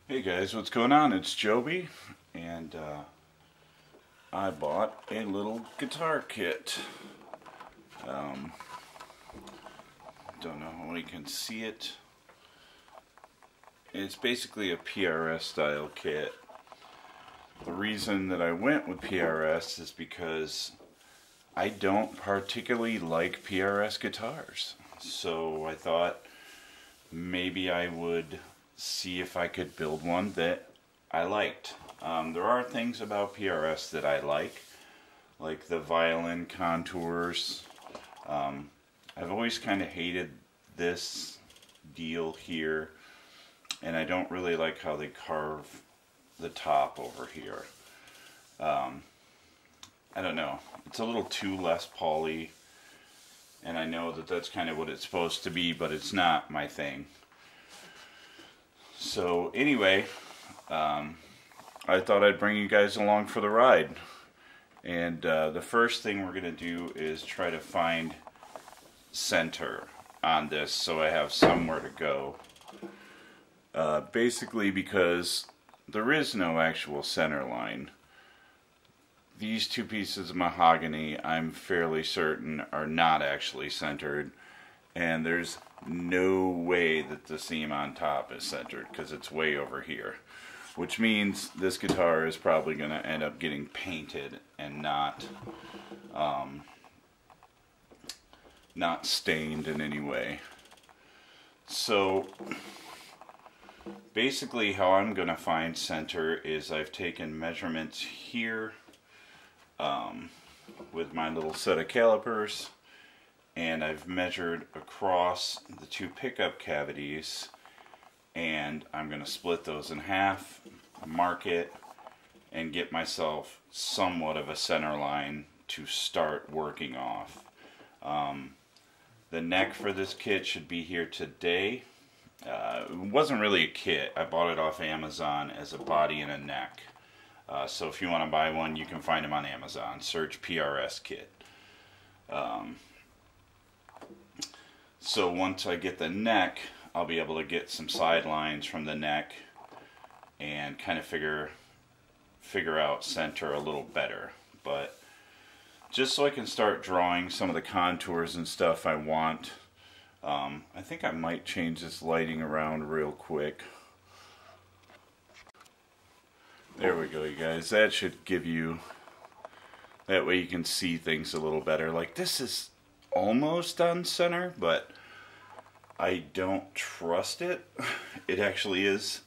Hey guys, what's going on? It's Joby, and I bought a little guitar kit. Don't know how you can see it. It's basically a PRS style kit. The reason that I went with PRS is because I don't particularly like PRS guitars. So I thought maybe I would see if I could build one that I liked. There are things about PRS that I like the violin contours. I've always kind of hated this deal here, and I don't really like how they carve the top over here. I don't know, it's a little too Les Paul-y, and I know that that's kind of what it's supposed to be, but it's not my thing. So anyway, I thought I'd bring you guys along for the ride. And the first thing we're going to do is try to find center on this so I have somewhere to go. Basically because there is no actual center line. These two pieces of mahogany, I'm fairly certain, are not actually centered. And there's no way that the seam on top is centered because it's way over here. Which means this guitar is probably going to end up getting painted and not stained in any way. So basically how I'm going to find center is I've taken measurements here with my little set of calipers, and I've measured across the two pickup cavities, and I'm going to split those in half, mark it, and get myself somewhat of a center line to start working off. The neck for this kit should be here today. It wasn't really a kit. I bought it off Amazon as a body and a neck. So if you want to buy one, you can find them on Amazon. Search PRS kit. So once I get the neck, I'll be able to get some sidelines from the neck and kind of figure out center a little better. But just so I can start drawing some of the contours and stuff I want, I think I might change this lighting around real quick. There we go, you guys. That should give you, that way you can see things a little better. Like, this is almost on center, but I don't trust it. It actually is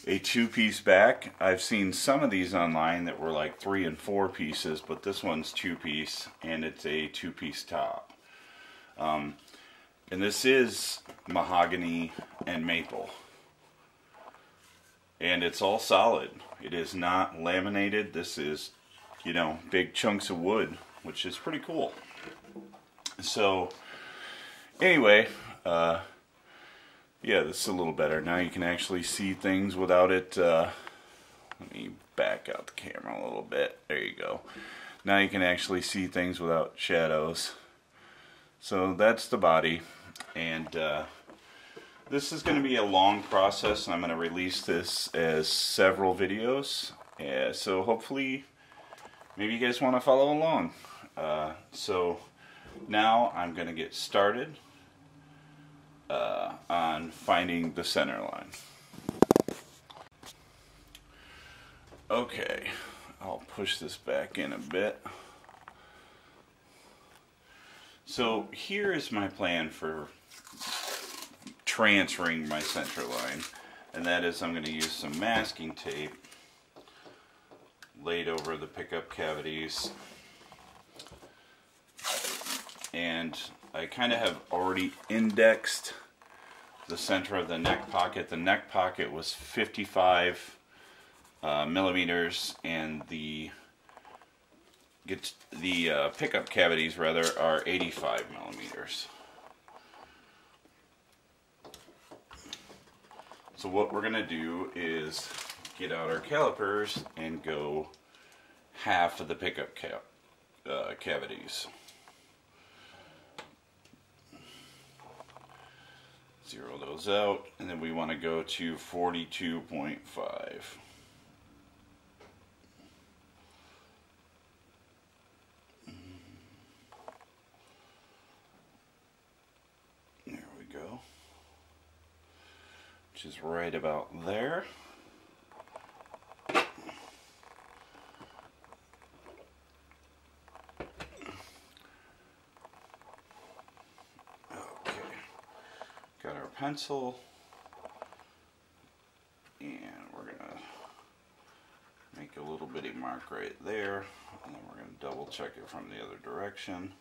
a two-piece back. I've seen some of these online that were like 3 and 4 pieces, but this one's 2-piece, and it's a 2-piece top. And this is mahogany and maple. And it's all solid. It is not laminated. This is, you know, big chunks of wood, which is pretty cool. So, anyway, yeah, this is a little better. Now you can actually see things without it. Let me back out the camera a little bit. There you go. Now you can actually see things without shadows. So that's the body. And this is going to be a long process, and I'm going to release this as several videos. So hopefully, maybe you guys want to follow along. So now I'm going to get started on finding the center line. Okay, I'll push this back in a bit. So here is my plan for transferring my center line, and that is I'm going to use some masking tape laid over the pickup cavities, and I kind of have already indexed the center of the neck pocket. The neck pocket was 55 millimeters, and the pickup cavities rather are 85 millimeters. So what we're going to do is get out our calipers and go half of the pickup cavities. Zero those out, and then we want to go to 42.5. There we go. Which is right about there. Got our pencil, and we're gonna make a little bitty mark right there, and then we're gonna double check it from the other direction.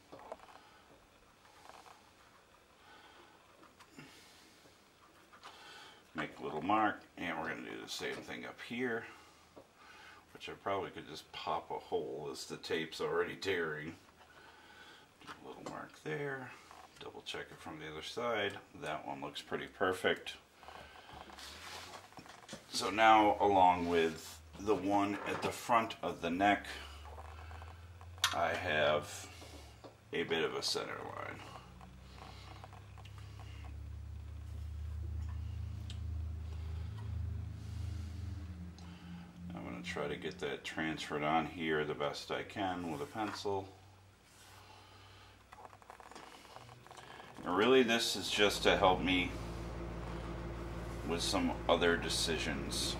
Make a little mark, and we're gonna do the same thing up here, which I probably could just pop a hole as the tape's already tearing. Do a little mark there. Double check it from the other side. That one looks pretty perfect. So now, along with the one at the front of the neck, I have a bit of a center line. I'm going to try to get that transferred on here the best I can with a pencil. And really, this is just to help me with some other decisions,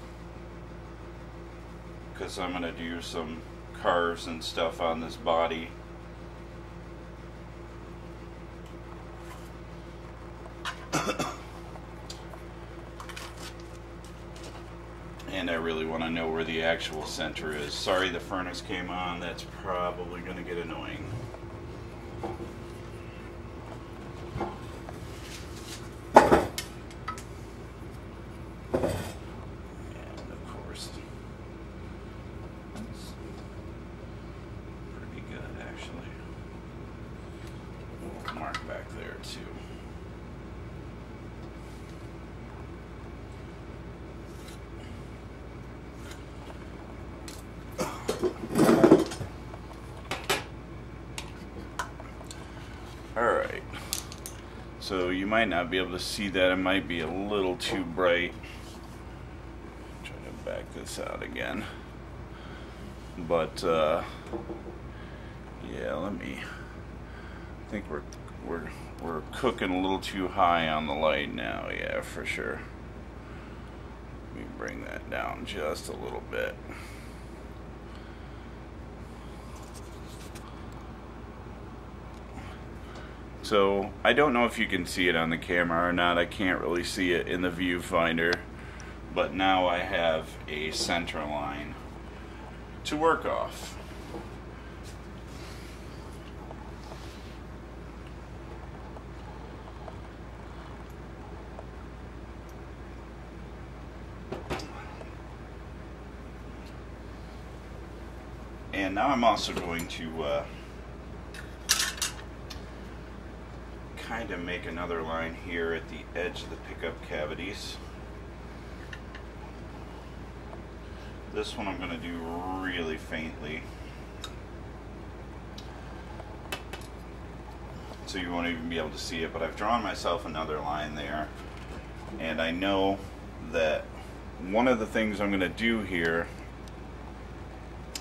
because I'm going to do some carves and stuff on this body. And I really want to know where the actual center is. Sorry the furnace came on, that's probably going to get annoying. Mark back there too. Alright, so you might not be able to see that, it might be a little too bright. Try to back this out again. But yeah, I think we're cooking a little too high on the light now, yeah, for sure. Let me bring that down just a little bit. So, I don't know if you can see it on the camera or not. I can't really see it in the viewfinder. But now I have a center line to work off. And now I'm also going to kind of make another line here at the edge of the pickup cavities. This one I'm going to do really faintly, so you won't even be able to see it, but I've drawn myself another line there, and I know that one of the things I'm going to do here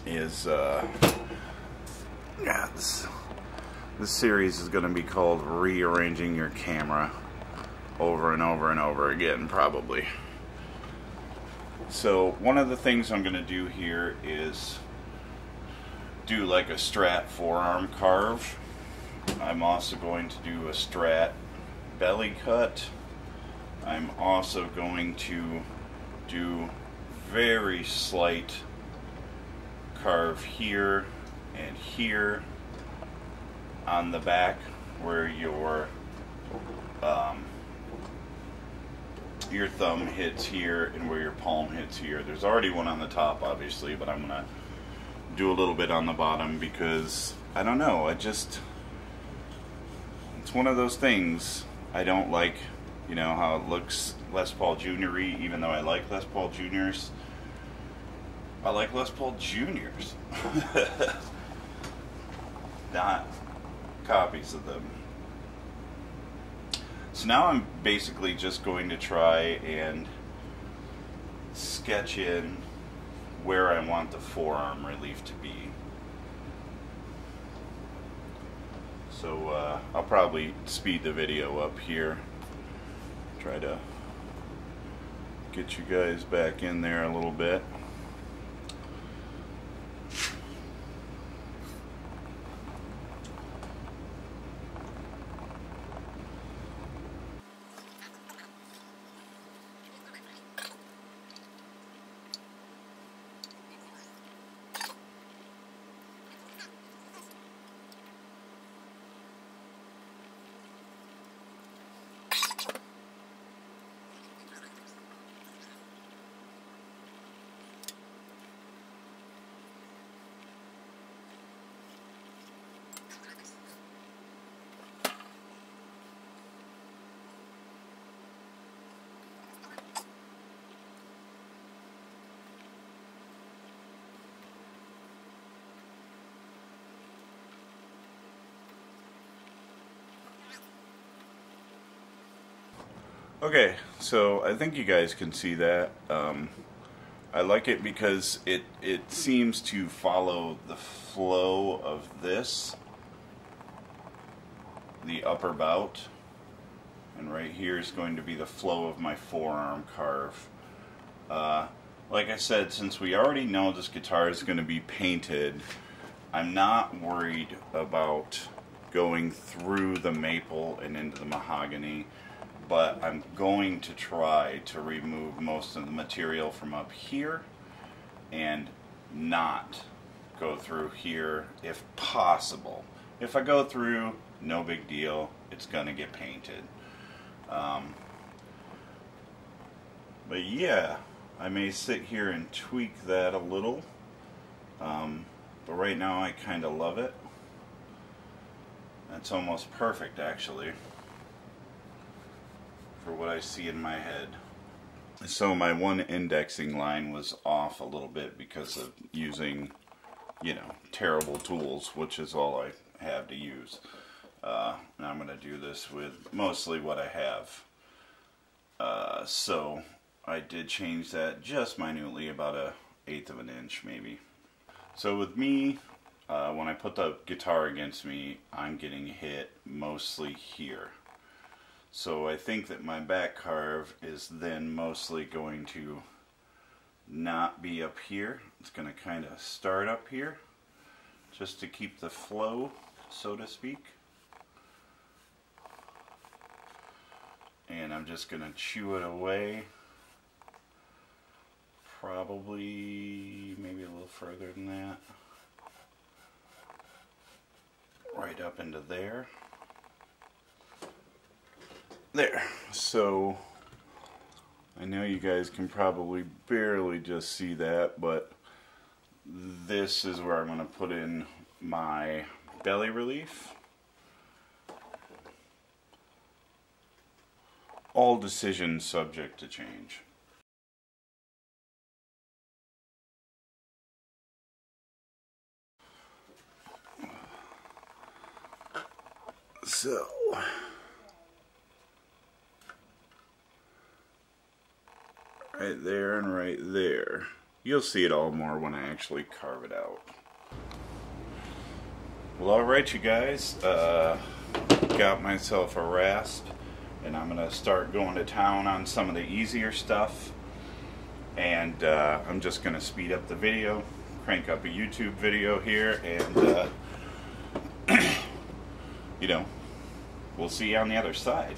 is this series is going to be called Rearranging Your Camera, over and over and over again, probably. So one of the things I'm going to do here is do like a Strat forearm carve. I'm also going to do a Strat belly cut. I'm also going to do very slight carve here and here on the back where your thumb hits here and where your palm hits here. There's already one on the top, obviously, but I'm gonna do a little bit on the bottom because I don't know, it's one of those things. I don't like, you know, how it looks Les Paul Junior-y, even though I like Les Paul Juniors. I like Les Paul Juniors. Not copies of them. So now I'm basically just going to try and sketch in where I want the forearm relief to be. So I'll probably speed the video up here, try to get you guys back in there a little bit. Okay, so I think you guys can see that. I like it because it seems to follow the flow of this, the upper bout, and right here is going to be the flow of my forearm carve. Like I said, since we already know this guitar is going to be painted, I'm not worried about going through the maple and into the mahogany, but I'm going to try to remove most of the material from up here and not go through here if possible. If I go through, no big deal, it's going to get painted. But yeah, I may sit here and tweak that a little, but right now I kind of love it. That's almost perfect, actually, for what I see in my head. So my one indexing line was off a little bit because of using, you know, terrible tools, which is all I have to use. And I'm going to do this with mostly what I have. So I did change that just minutely, about 1/8 of an inch maybe. So with me, when I put the guitar against me, I'm getting hit mostly here. So I think that my back carve is then mostly going to not be up here. It's going to kind of start up here, just to keep the flow, so to speak. And I'm just going to chew it away, probably maybe a little further than that, right up into there. There. So I know you guys can probably barely just see that, but this is where I'm going to put in my belly relief. All decisions subject to change. So right there and right there. You'll see it all more when I actually carve it out. Well, alright you guys, got myself a rasp, and I'm going to start going to town on some of the easier stuff, and I'm just going to speed up the video, crank up a YouTube video here, and you know, we'll see you on the other side.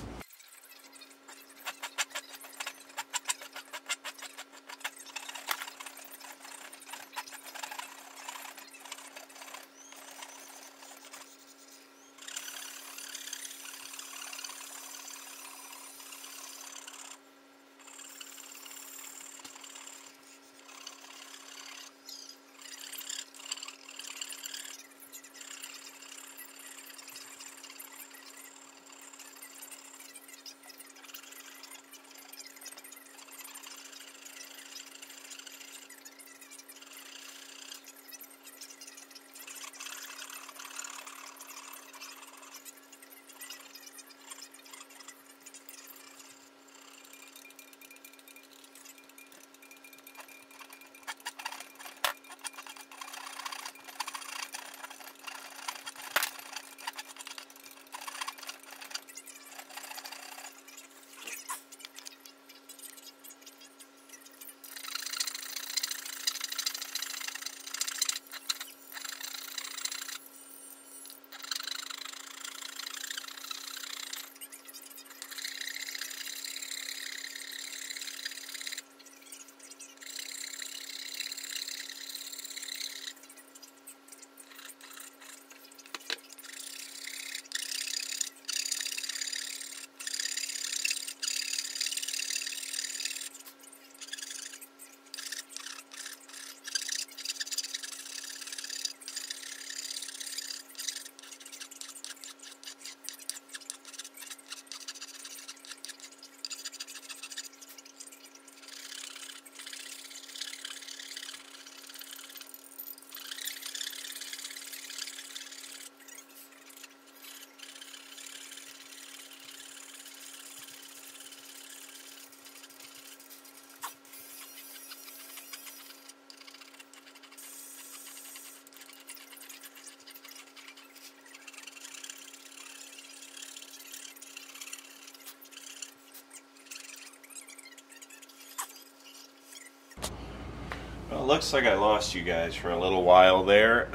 Well, it looks like I lost you guys for a little while there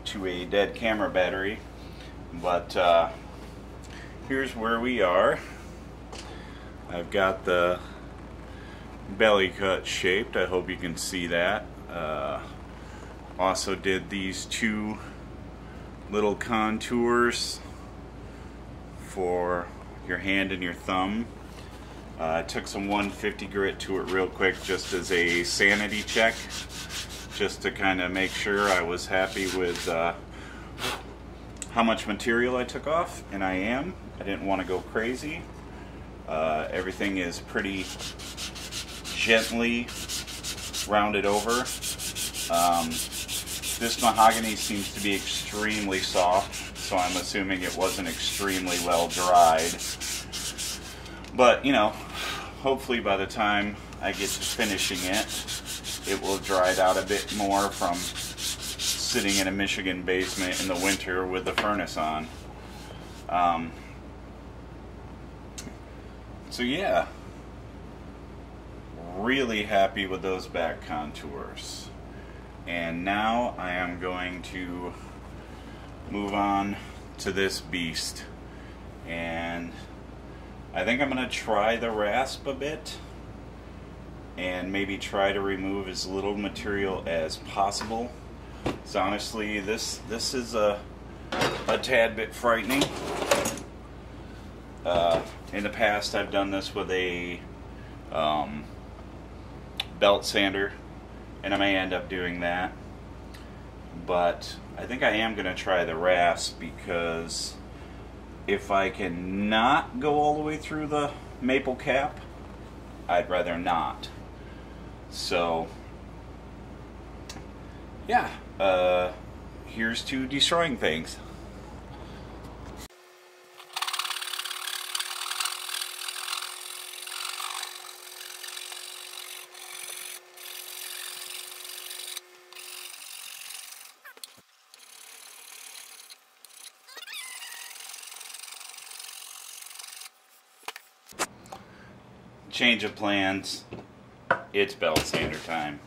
to a dead camera battery, but here's where we are. I've got the belly cut shaped. I hope you can see that. Also did these two little contours for your hand and your thumb. I took some 150 grit to it real quick just as a sanity check, just to kind of make sure I was happy with how much material I took off, and I am. I didn't want to go crazy. Everything is pretty gently rounded over. This mahogany seems to be extremely soft, so I'm assuming it wasn't extremely well dried. But, you know, hopefully by the time I get to finishing it, it will have dried out a bit more from sitting in a Michigan basement in the winter with the furnace on. So yeah, really happy with those back contours. And now I am going to move on to this beast. And I think I'm going to try the rasp a bit and maybe try to remove as little material as possible. So honestly, this is a tad bit frightening. In the past, I've done this with a belt sander, and I may end up doing that. But I think I am going to try the rasp, because if I can not go all the way through the maple cap, I'd rather not. So yeah, here's to destroying things. Change of plans. It's belt sander time.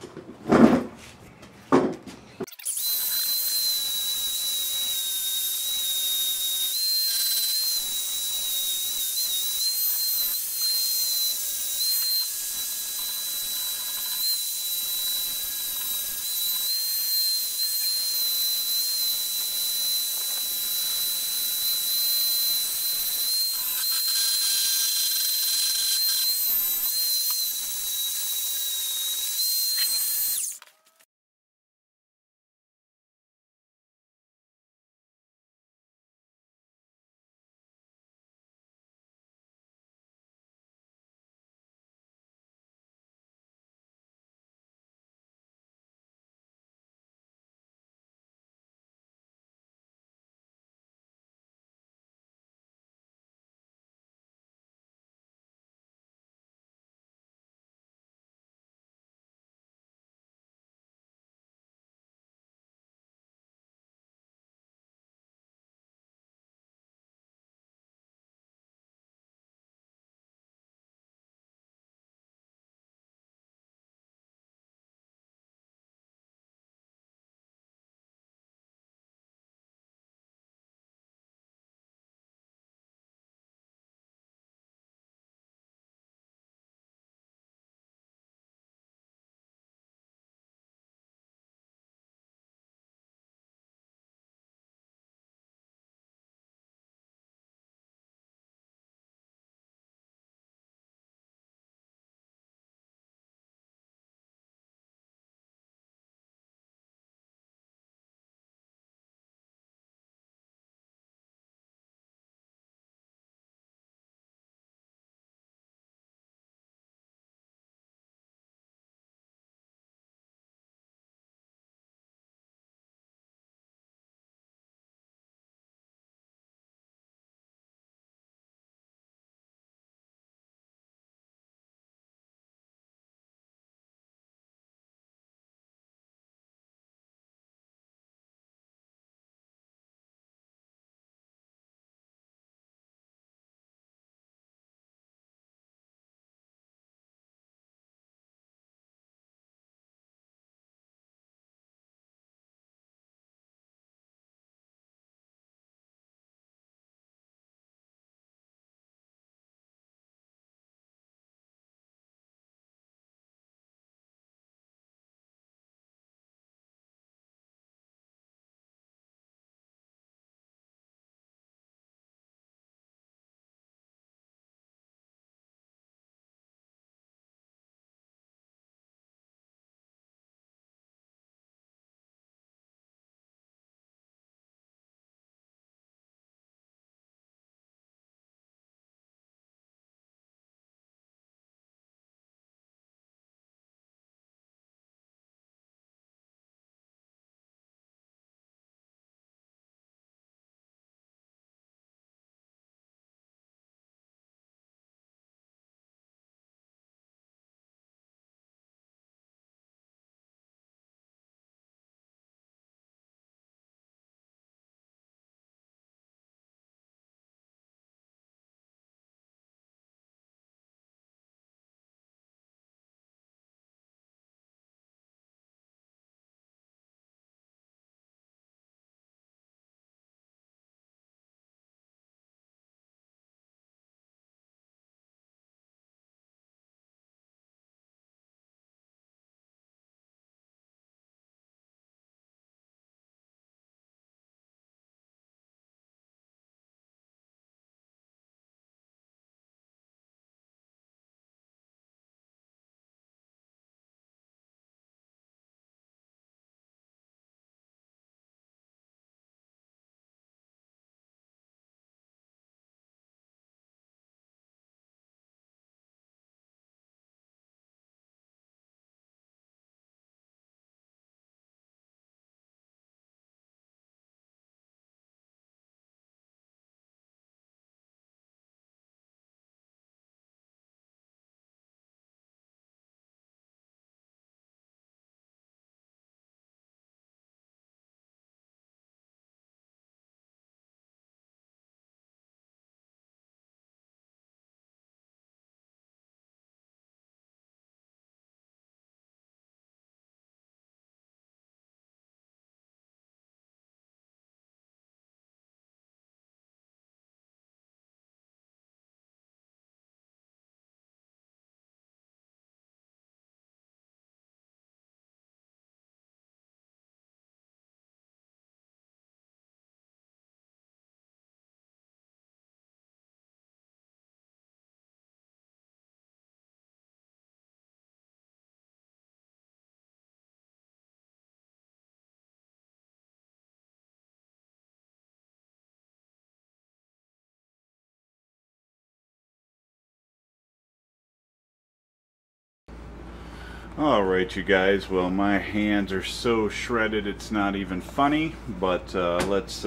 Alright, you guys, well, my hands are so shredded it's not even funny, but let's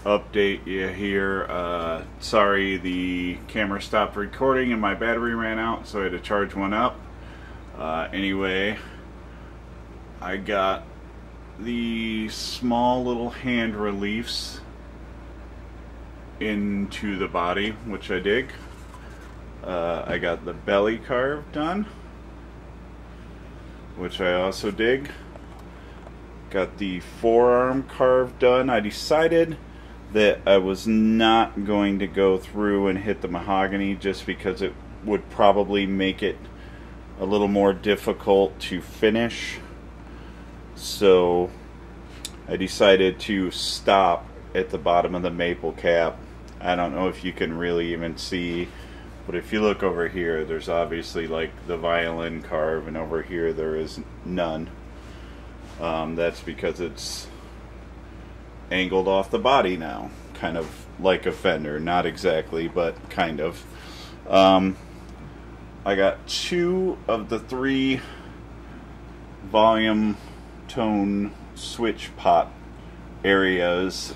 update you here. Sorry, the camera stopped recording and my battery ran out, so I had to charge one up. Anyway, I got the small little hand reliefs into the body, which I dig. I got the belly carve done, which I also dig. Got the forearm carve done. I decided that I was not going to go through and hit the mahogany just because it would probably make it a little more difficult to finish. So I decided to stop at the bottom of the maple cap. I don't know if you can really even see, but if you look over here, there's obviously like the violin carve, and over here there is none. That's because it's angled off the body now, kind of like a fender. Not exactly, but kind of. I got 2 of the 3 volume tone switch pot areas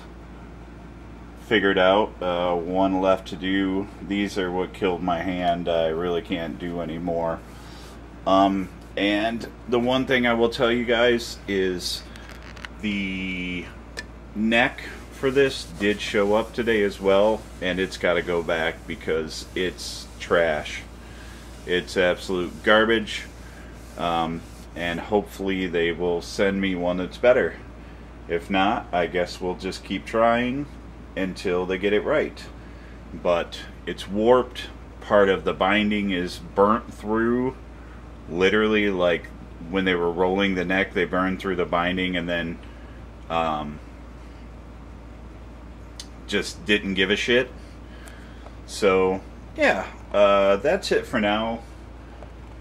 figured out. 1 left to do. These are what killed my hand. I really can't do anymore. And the one thing I will tell you guys is the neck for this did show up today as well, and it's got to go back because it's trash. It's absolute garbage. And hopefully they will send me one that's better. If not, I guess we'll just keep trying until they get it right. But it's warped. Part of the binding is burnt through. Literally, like when they were rolling the neck, they burned through the binding and then just didn't give a shit. So yeah, that's it for now.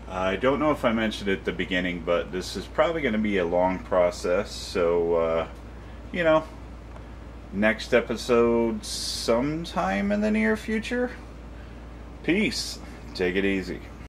I don't know if I mentioned it at the beginning, but this is probably going to be a long process, so you know, next episode sometime in the near future. Peace. Take it easy.